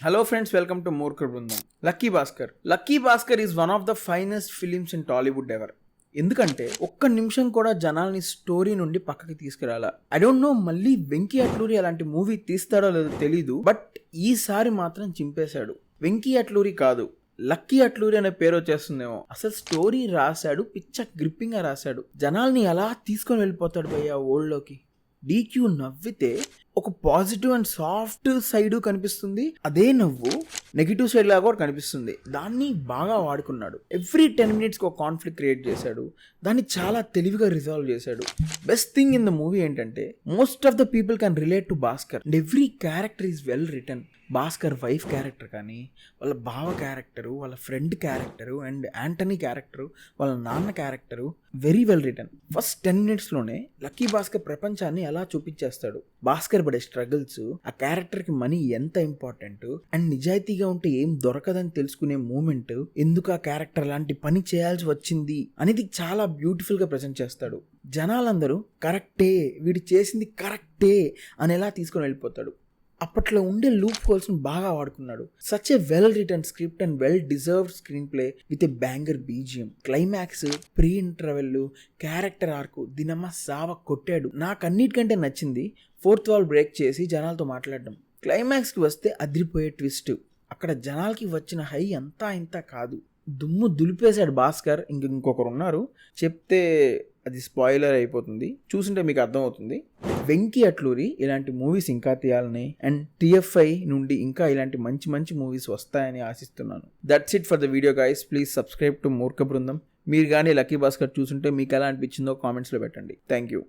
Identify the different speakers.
Speaker 1: Hello friends, welcome to Murka Brundam. Lucky Bhaskar. Lucky Bhaskar is one of the finest films in Tollywood ever. ఎందుకంటే ఒక్క నిమిషం కూడా జనాల్ని story నుండి పక్కకి తీసుకురాలా. ఐ డోంట్ నో మళ్ళీ వెంకీ అట్లూరి అలాంటి మూవీ తీస్తాడో లేదో తెలీదు, బట్ ఈసారి మాత్రం చింపేశాడు. వెంకీ అట్లూరి కాదు, లక్కీ అట్లూరి అనే పేరు వచ్చేస్తుందేమో. అసలు స్టోరీ రాశాడు, పిచ్చ గ్రిప్పింగ్ గా రాశాడు. జనాల్ని ఎలా తీసుకొని వెళ్ళిపోతాడు భయ్యా ఓల్డ్ లోకి. డీక్యూ నవ్వితే ఒక పాజిటివ్ అండ్ సాఫ్ట్ సైడ్ కనిపిస్తుంది, అదే నవ్వు నెగిటివ్ సైడ్ లాగా కూడా కనిపిస్తుంది. దాన్ని బాగా వాడుకున్నాడు. ఎవ్రీ 10 minutes ఒక కాన్ఫ్లిక్ట్ క్రియేట్ చేశాడు, దాన్ని చాలా తెలివిగా రిజాల్వ్ చేశాడు. Best thing in the movie ఏంటంటే most of the people can relate to Bhaskar and every character is well written. Bhaskar wife character కానీ, వాళ్ళ బావ క్యారెక్టరు, వాళ్ళ friend character and Antony character, వాళ్ళ నాన్న character very well written. First 10 minutesలోనే lucky Bhaskar ప్రపంచాన్ని ఎలా చూపించేస్తాడు. భాస్కర్ పడే స్ట్రగుల్స్, ఆ క్యారెక్టర్కి మనీ ఎంత ఇంపార్టెంట్ అండ్ నిజాయితీగా ఉంటే ఏం దొరకదని తెలుసుకునే మూమెంట్, ఎందుకు ఆ క్యారెక్టర్ లాంటి పని చేయాల్సి వచ్చింది అనేది చాలా బ్యూటిఫుల్గా ప్రజెంట్ చేస్తాడు. జనాలందరూ కరెక్టే, వీడు చేసింది కరెక్టే అనేలా తీసుకొని వెళ్ళిపోతాడు. అప్పట్లో ఉండే లూప్ హోల్స్ని బాగా వాడుకున్నాడు. Such a well written script and well deserved screenplay with a banger BGM. Climax, pre interval, character arc దినమ్మ సావ కొట్టాడు. నాకు అన్నిటికంటే నచ్చింది ఫోర్త్ వాల్ బ్రేక్ చేసి జనాలతో మాట్లాడడం. క్లైమాక్స్కి వస్తే అదిరిపోయే ట్విస్ట్. అక్కడ జనాలకి వచ్చిన హై అంతా ఇంత కాదు, దుమ్ము దులిపేశాడు భాస్కర్. ఇంకొకరు ఉన్నారు, చెప్తే అది స్పాయిలర్ అయిపోతుంది, చూసింటే మీకు అర్థమవుతుంది. వెంకీ అట్లూరి ఇలాంటి మూవీస్ ఇంకా తీయాలని అండ్ TFI నుండి ఇంకా ఇలాంటి మంచి మంచి మూవీస్ వస్తాయని ఆశిస్తున్నాను. That's it for the video guys. Please subscribe to మూర్ఖ బృందం. మీరు కానీ లక్కీ భాస్కర్ చూసుంటే మీకు ఎలా అనిపించిందో కామెంట్స్లో పెట్టండి. Thank you.